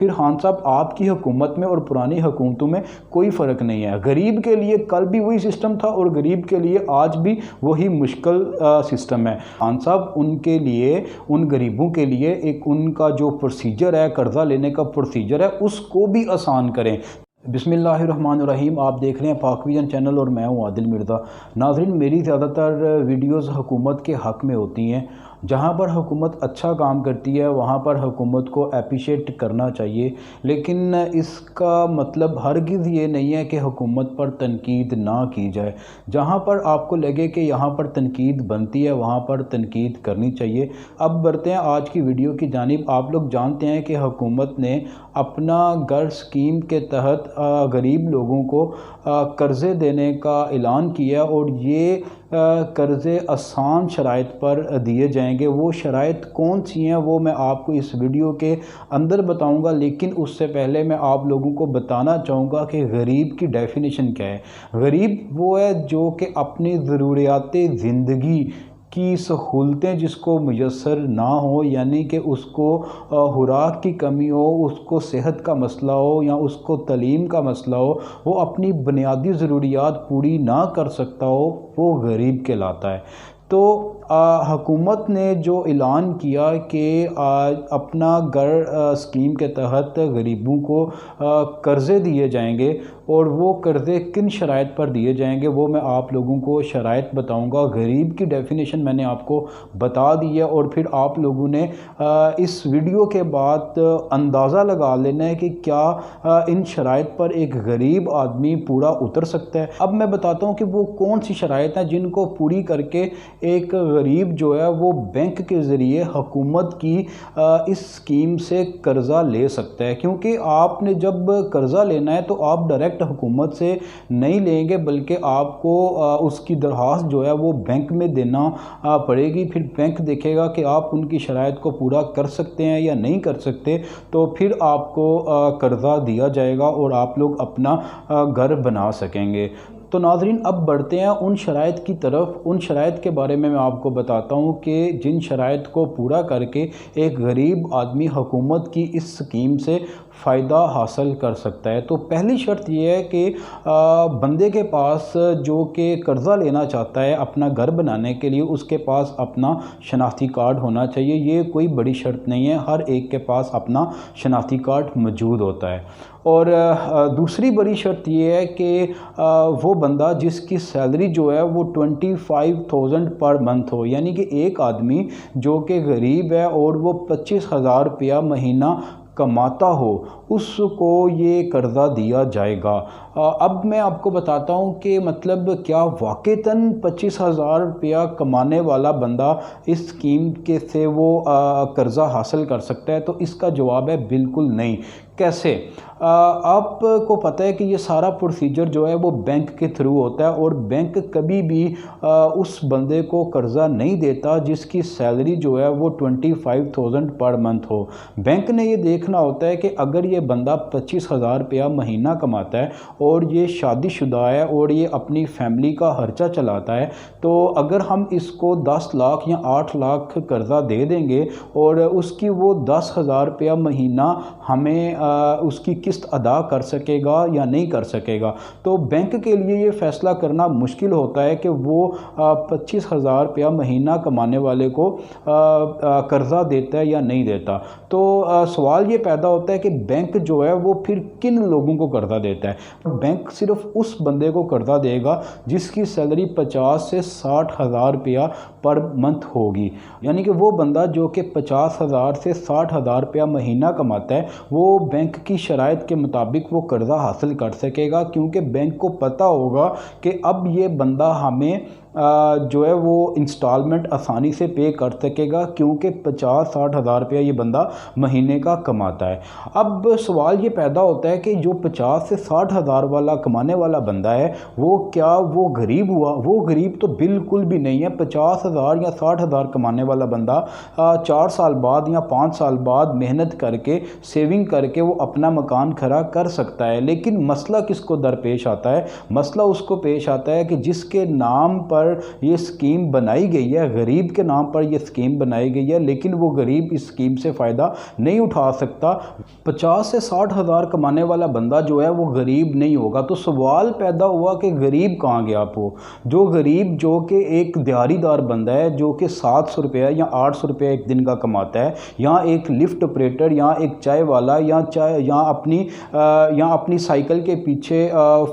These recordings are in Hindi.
फिर खान साहब आपकी हुकूमत में और पुरानी हुकूमतों में कोई फ़र्क नहीं है। गरीब के लिए कल भी वही सिस्टम था और गरीब के लिए आज भी वही मुश्किल सिस्टम है। खान साहब उनके लिए, उन गरीबों के लिए एक उनका जो प्रोसीजर है, कर्ज़ा लेने का प्रोसीजर है, उसको भी आसान करें। बिस्मिल्लाहिर्रहमानिर्रहीम। आप देख रहे हैं पाक विजन चैनल और मैं हूं आदिल मिर्ज़ा। नाज़रीन, मेरी ज़्यादातर वीडियोस हुकूमत के हक़ में होती हैं। जहां पर हुकूमत अच्छा काम करती है वहां पर हुकूमत को अप्रिशिएट करना चाहिए, लेकिन इसका मतलब हरगिज़ ये नहीं है कि हुकूमत पर तनकीद ना की जाए। जहां पर आपको लगे कि यहां पर तनकीद बनती है वहां पर तनकीद करनी चाहिए। अब बढ़ते हैं आज की वीडियो की जानिब। आप लोग जानते हैं कि हुकूमत ने अपना घर स्कीम के तहत गरीब लोगों को कर्ज़े देने का ऐलान किया और ये कर्ज़े आसान शराइत पर दिए जाएंगे। वो शराइत कौन सी हैं वो मैं आपको इस वीडियो के अंदर बताऊंगा, लेकिन उससे पहले मैं आप लोगों को बताना चाहूँगा कि गरीब की डेफिनेशन क्या है। गरीब वो है जो कि अपनी ज़रूरियात ज़िंदगी की सहूलतें जिसको मुयस्सर ना हो, यानी कि उसको खुराक की कमी हो, उसको सेहत का मसला हो या उसको तलीम का मसला हो, वो अपनी बुनियादी ज़रूरियात पूरी ना कर सकता हो, वो गरीब कहलाता है। तो हुकूमत ने जो ऐलान किया कि अपना घर स्कीम के तहत गरीबों को कर्ज़े दिए जाएंगे और वो कर्ज़े किन शराइत पर दिए जाएंगे वो मैं आप लोगों को शराइत बताऊंगा। गरीब की डेफिनेशन मैंने आपको बता दी है और फिर आप लोगों ने इस वीडियो के बाद अंदाज़ा लगा लेना है कि क्या इन शराइत पर एक गरीब आदमी पूरा उतर सकता है। अब मैं बताता हूँ कि वो कौन सी शराइत हैं जिनको पूरी करके एक गरीब जो है वो बैंक के ज़रिए हुकूमत की इस स्कीम से कर्ज़ा ले सकता है। क्योंकि आपने जब कर्ज़ा लेना है तो आप डायरेक्ट हुकूमत से नहीं लेंगे, बल्कि आपको उसकी दरख्वास्त जो है वो बैंक में देना पड़ेगी। फिर बैंक देखेगा कि आप उनकी शराइत को पूरा कर सकते हैं या नहीं कर सकते, तो फिर आपको कर्ज़ा दिया जाएगा और आप लोग अपना घर बना सकेंगे। तो नाज़रीन, अब बढ़ते हैं उन शराइत की तरफ। उन शराइत के बारे में मैं आपको बताता हूँ कि जिन शराइत को पूरा करके एक गरीब आदमी हुकूमत की इस स्कीम से फ़ायदा हासिल कर सकता है। तो पहली शर्त यह है कि बंदे के पास जो कि कर्ज़ा लेना चाहता है अपना घर बनाने के लिए, उसके पास अपना शनाख्ती कार्ड होना चाहिए। ये कोई बड़ी शर्त नहीं है, हर एक के पास अपना शनाख्ती कार्ड मौजूद होता है। और दूसरी बड़ी शर्त ये है कि वो बंदा जिसकी सैलरी जो है वो 25,000 पर मंथ हो, यानी कि एक आदमी जो कि गरीब है और वो 25,000 रुपया महीना कमाता हो, उसको ये कर्ज़ा दिया जाएगा। अब मैं आपको बताता हूँ कि मतलब क्या वाक़ईतन 25,000 रुपया कमाने वाला बंदा इस स्कीम के से वो कर्ज़ा हासिल कर सकता है? तो इसका जवाब है बिल्कुल नहीं। कैसे? आपको पता है कि ये सारा प्रोसीजर जो है वो बैंक के थ्रू होता है और बैंक कभी भी उस बंदे को कर्ज़ा नहीं देता जिसकी सैलरी जो है वो 25,000 पर मंथ हो। बैंक ने ये देखना होता है कि अगर ये बंदा 25,000 रुपया महीना कमाता है और ये शादीशुदा है और ये अपनी फैमिली का खर्चा चलाता है, तो अगर हम इसको 10 लाख या 8 लाख कर्ज़ा दे देंगे और उसकी वो 10,000 रुपया महीना हमें उसकी किस्त अदा कर सकेगा या नहीं कर सकेगा, तो बैंक के लिए ये फ़ैसला करना मुश्किल होता है कि वो 25,000 रुपया महीना कमाने वाले को कर्ज़ा देता है या नहीं देता। तो सवाल ये पैदा होता है कि बैंक जो है वो फिर किन लोगों को कर्ज़ा देता है। बैंक सिर्फ उस बंदे को कर्ज़ा देगा जिसकी सैलरी 50 से 60,000 रुपया पर मंथ होगी, यानी कि वो बंदा जो कि 50,000 से 60,000 रुपया महीना कमाता है वो बैंक की शराइत के मुताबिक वो कर्ज़ा हासिल कर सकेगा। क्योंकि बैंक को पता होगा कि अब ये बंदा हमें जो है वो इंस्टॉलमेंट आसानी से पे कर सकेगा, क्योंकि 50-60 हज़ार रुपया ये बंदा महीने का कमाता है। अब सवाल ये पैदा होता है कि जो 50 से 60 हज़ार वाला कमाने वाला बंदा है वो क्या वो गरीब हुआ? वो गरीब तो बिल्कुल भी नहीं है। 50 हज़ार या 60 हज़ार कमाने वाला बंदा 4 साल बाद या 5 साल बाद मेहनत करके सेविंग करके वो अपना मकान खड़ा कर सकता है। लेकिन मसला किसको दरपेश आता है? मसला उसको पेश आता है कि जिसके नाम पर पर ये स्कीम बनाई गई है, गरीब के नाम पर ये स्कीम बनाई गई है, लेकिन वो गरीब इस स्कीम से फ़ायदा नहीं उठा सकता। 50 से 60 हज़ार कमाने वाला बंदा जो है वो गरीब नहीं होगा। तो सवाल पैदा हुआ कि गरीब कहाँ गया वो, जो गरीब जो कि एक दिहाड़ीदार बंदा है, जो कि 700 रुपया या 800 रुपया एक दिन का कमाता है, या एक लिफ्ट ऑपरेटर, या एक चाय वाला, या अपनी साइकिल के पीछे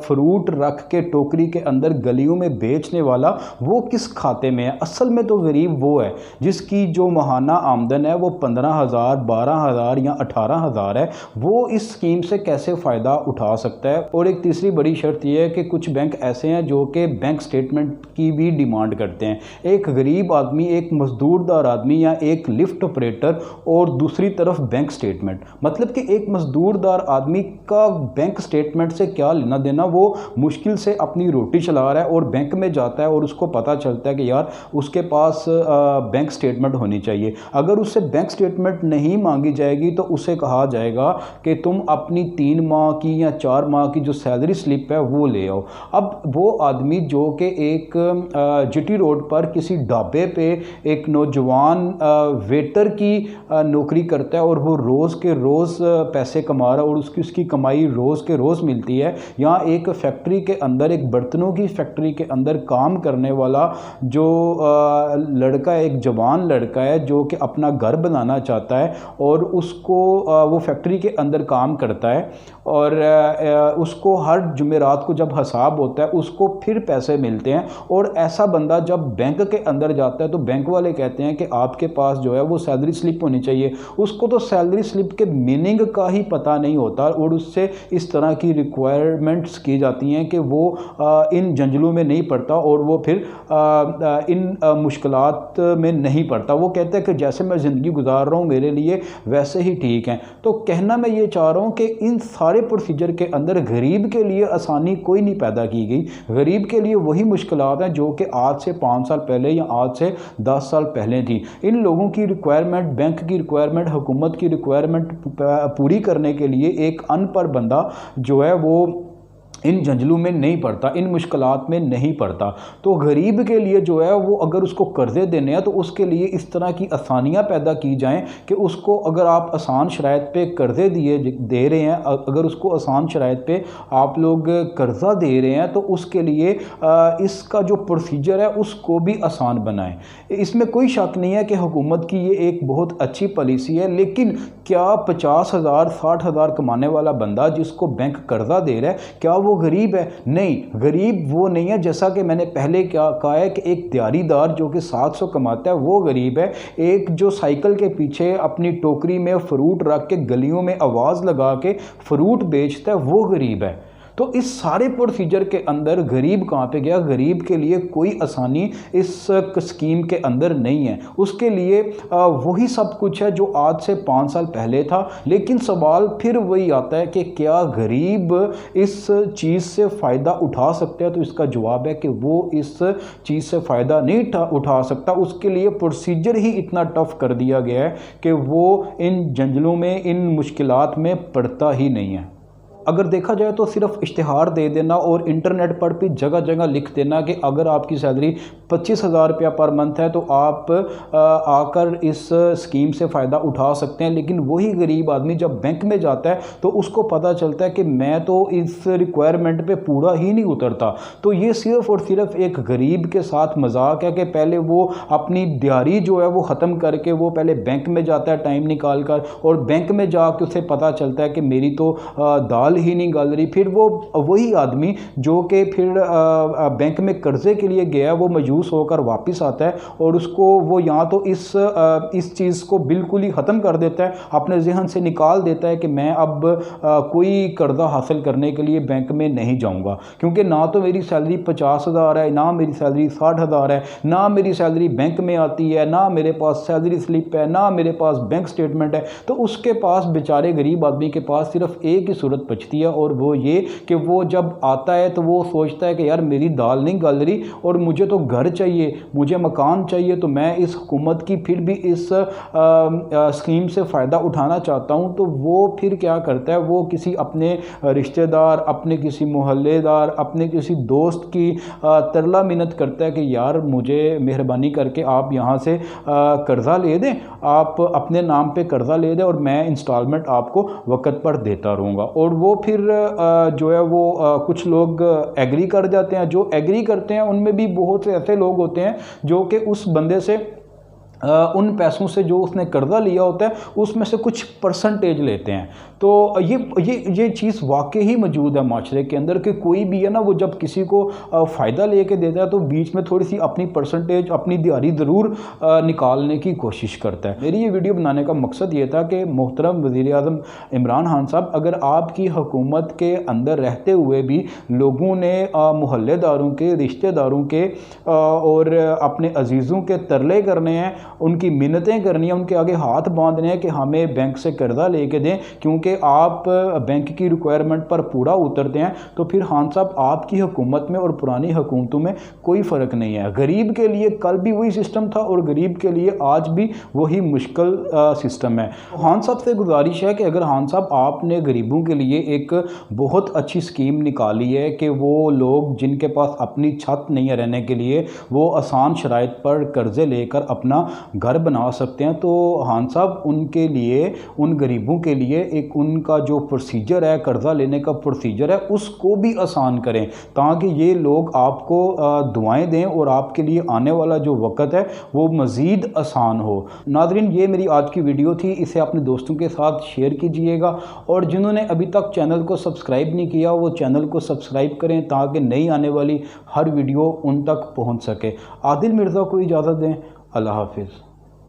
फ्रूट रख के टोकरी के अंदर गलियों में बेचने वाला, वो किस खाते में है? असल में तो गरीब वो है जिसकी जो माहाना आमदन है वो 15,000, 12,000 या 18,000 है। वो इस स्कीम से कैसे फ़ायदा उठा सकता है? और एक तीसरी बड़ी शर्त यह है कि कुछ बैंक ऐसे हैं जो कि बैंक स्टेटमेंट की भी डिमांड करते हैं। एक गरीब आदमी, एक मजदूरदार आदमी या एक लिफ्ट ऑपरेटर और दूसरी तरफ बैंक स्टेटमेंट, मतलब कि एक मजदूरदार आदमी का बैंक स्टेटमेंट से क्या लेना देना? वो मुश्किल से अपनी रोटी चला रहा है और बैंक में जाता है और उसको पता चलता है कि यार उसके पास बैंक स्टेटमेंट होनी चाहिए। अगर उससे बैंक स्टेटमेंट नहीं मांगी जाएगी तो उसे कहा जाएगा कि तुम अपनी 3 माह की या 4 माह की जो सैलरी स्लिप है वो ले आओ। अब वो आदमी जो कि एक जीटी रोड पर किसी ढाबे पे एक नौजवान वेटर की नौकरी करता है और वो रोज़ के रोज़ पैसे कमा रहा है और उसकी कमाई रोज़ के रोज़ मिलती है, या एक फैक्ट्री के अंदर, एक बर्तनों की फैक्ट्री के अंदर काम करने वाला जो लड़का है, एक जवान लड़का है जो कि अपना घर बनाना चाहता है और उसको वो फैक्ट्री के अंदर काम करता है और उसको हर जुमेरात को जब हिसाब होता है उसको फिर पैसे मिलते हैं। और ऐसा बंदा जब बैंक के अंदर जाता है तो बैंक वाले कहते हैं कि आपके पास जो है वो सैलरी स्लिप होनी चाहिए। उसको तो सैलरी स्लिप के मीनिंग का ही पता नहीं होता और उससे इस तरह की रिक्वायरमेंट्स की जाती हैं कि वो इन जंजलों में नहीं पड़ता और वो फिर इन मुश्किलात में नहीं पड़ता। वो कहता है कि जैसे मैं ज़िंदगी गुजार रहा हूँ मेरे लिए वैसे ही ठीक है। तो कहना मैं ये चाह रहा हूँ कि इन सारे प्रोसीजर के अंदर गरीब के लिए आसानी कोई नहीं पैदा की गई। गरीब के लिए वही मुश्किलात हैं जो कि आज से 5 साल पहले या आज से 10 साल पहले थी। इन लोगों की रिक्वायरमेंट, बैंक की रिक्वायरमेंट, हुकूमत की रिक्वायरमेंट पूरी करने के लिए एक अनपढ़ बंदा जो है वो इन जंजलों में नहीं पड़ता, इन मुश्किलात में नहीं पड़ता। तो गरीब के लिए जो है वो अगर उसको कर्ज़े देने हैं तो उसके लिए इस तरह की आसानियां पैदा की जाएं कि उसको, अगर आप आसान शराइत पे कर्ज़े दे रहे हैं, अगर उसको आसान शराइत पे आप लोग कर्ज़ा दे रहे हैं तो उसके लिए इसका जो प्रोसीजर है उसको भी आसान बनाएं। इसमें कोई शक नहीं है कि हुकूमत की ये एक बहुत अच्छी पॉलिसी है, लेकिन क्या 50,000, 60,000 कमाने वाला बंदा जिसको बैंक कर्ज़ा दे रहा है, क्या वो गरीब है? नहीं, गरीब वो नहीं है। जैसा कि मैंने पहले क्या कहा है कि एक दिहाड़ीदार जो कि 700 कमाता है वो गरीब है। एक जो साइकिल के पीछे अपनी टोकरी में फ्रूट रख के गलियों में आवाज़ लगा के फ्रूट बेचता है वो गरीब है। तो इस सारे प्रोसीजर के अंदर गरीब कहाँ पे गया? गरीब के लिए कोई आसानी इस स्कीम के अंदर नहीं है। उसके लिए वही सब कुछ है जो आज से 5 साल पहले था। लेकिन सवाल फिर वही आता है कि क्या गरीब इस चीज़ से फ़ायदा उठा सकते हैं? तो इसका जवाब है कि वो इस चीज़ से फ़ायदा नहीं उठा सकता। उसके लिए प्रोसीजर ही इतना टफ कर दिया गया है कि वो इन जंजलों में, इन मुश्किलात में पड़ता ही नहीं है। अगर देखा जाए तो सिर्फ इश्तिहार दे देना और इंटरनेट पर भी जगह जगह लिख देना कि अगर आपकी सैलरी 25,000 रुपया पर मंथ है तो आप आकर इस स्कीम से फ़ायदा उठा सकते हैं, लेकिन वही गरीब आदमी जब बैंक में जाता है तो उसको पता चलता है कि मैं तो इस रिक्वायरमेंट पे पूरा ही नहीं उतरता। तो ये सिर्फ़ और सिर्फ एक गरीब के साथ मजाक है कि पहले वो अपनी दिहाड़ी जो है वो ख़त्म करके वो पहले बैंक में जाता है टाइम निकाल कर, और बैंक में जाके उसे पता चलता है कि मेरी तो दाल ही नहीं गल रही। फिर वो वही आदमी जो कि फिर बैंक में कर्जे के लिए गया वो मायूस होकर वापस आता है और उसको वो या तो इस चीज़ को बिल्कुल ही ख़त्म कर देता है, अपने जहन से निकाल देता है कि मैं अब कोई कर्जा हासिल करने के लिए बैंक में नहीं जाऊंगा, क्योंकि ना तो मेरी सैलरी 50,000 है, ना मेरी सैलरी 60,000 है, ना मेरी सैलरी बैंक में आती है, ना मेरे पास सैलरी स्लिप है, ना मेरे पास बैंक स्टेटमेंट है। तो उसके पास, बेचारे गरीब आदमी के पास सिर्फ एक ही सूरत बचती सोचती है, और वो ये कि वो जब आता है तो वो सोचता है कि यार मेरी दाल नहीं गल रही और मुझे तो घर चाहिए, मुझे मकान चाहिए, तो मैं इस हुकूमत की फिर भी इस स्कीम से फ़ायदा उठाना चाहता हूँ। तो वो फिर क्या करता है, वो किसी अपने रिश्तेदार, अपने किसी मोहल्लेदार, अपने किसी दोस्त की तरला मिन्नत करता है कि यार मुझे मेहरबानी करके आप यहाँ से कर्ज़ा ले दें, आप अपने नाम पे कर्ज़ा ले दें और मैं इंस्टॉलमेंट आपको वक्त पर देता रहूँगा। और वो फिर जो है वो कुछ लोग एग्री कर जाते हैं। जो एग्री करते हैं उनमें भी बहुत से ऐसे लोग होते हैं जो कि उस बंदे से उन पैसों से जो उसने कर्ज़ा लिया होता है उसमें से कुछ परसेंटेज लेते हैं। तो ये चीज़ वाकई ही मौजूद है माशरे के अंदर कि कोई भी है ना, वो जब किसी को फ़ायदा लेके देता है तो बीच में थोड़ी सी अपनी परसेंटेज, अपनी दिहाड़ी ज़रूर निकालने की कोशिश करता है। मेरी ये वीडियो बनाने का मकसद ये था कि मोहतरम वज़ीर-ए-आज़म इमरान खान साहब, अगर आपकी हुकूमत के अंदर रहते हुए भी लोगों ने मोहल्लेदारों के, रिश्तेदारों के और अपने अजीज़ों के तरले करने हैं, उनकी मिन्नतें करनी है, उनके आगे हाथ बांधने हैं कि हमें बैंक से कर्ज़ा लेके दें क्योंकि आप बैंक की रिक्वायरमेंट पर पूरा उतरते हैं, तो फिर खान साहब आपकी हुकूमत में और पुरानी हुकूमतों में कोई फ़र्क नहीं है। गरीब के लिए कल भी वही सिस्टम था और गरीब के लिए आज भी वही मुश्किल सिस्टम है। खान साहब से गुजारिश है कि अगर खान साहब आपने गरीबों के लिए एक बहुत अच्छी स्कीम निकाली है कि वो लोग जिनके पास अपनी छत नहीं है रहने के लिए, वो आसान शराइत पर कर्ज़े लेकर अपना घर बना सकते हैं, तो खान साहब उनके लिए, उन गरीबों के लिए एक उनका जो प्रोसीजर है, कर्ज़ा लेने का प्रोसीजर है, उसको भी आसान करें ताकि ये लोग आपको दुआएं दें और आपके लिए आने वाला जो वक़्त है वो मज़ीद आसान हो। नाज़रीन, ये मेरी आज की वीडियो थी, इसे अपने दोस्तों के साथ शेयर कीजिएगा और जिन्होंने अभी तक चैनल को सब्सक्राइब नहीं किया वो चैनल को सब्सक्राइब करें ताकि नई आने वाली हर वीडियो उन तक पहुँच सके। आदिल मिर्ज़ा को इजाज़त दें। अल्लाह हाफिज़।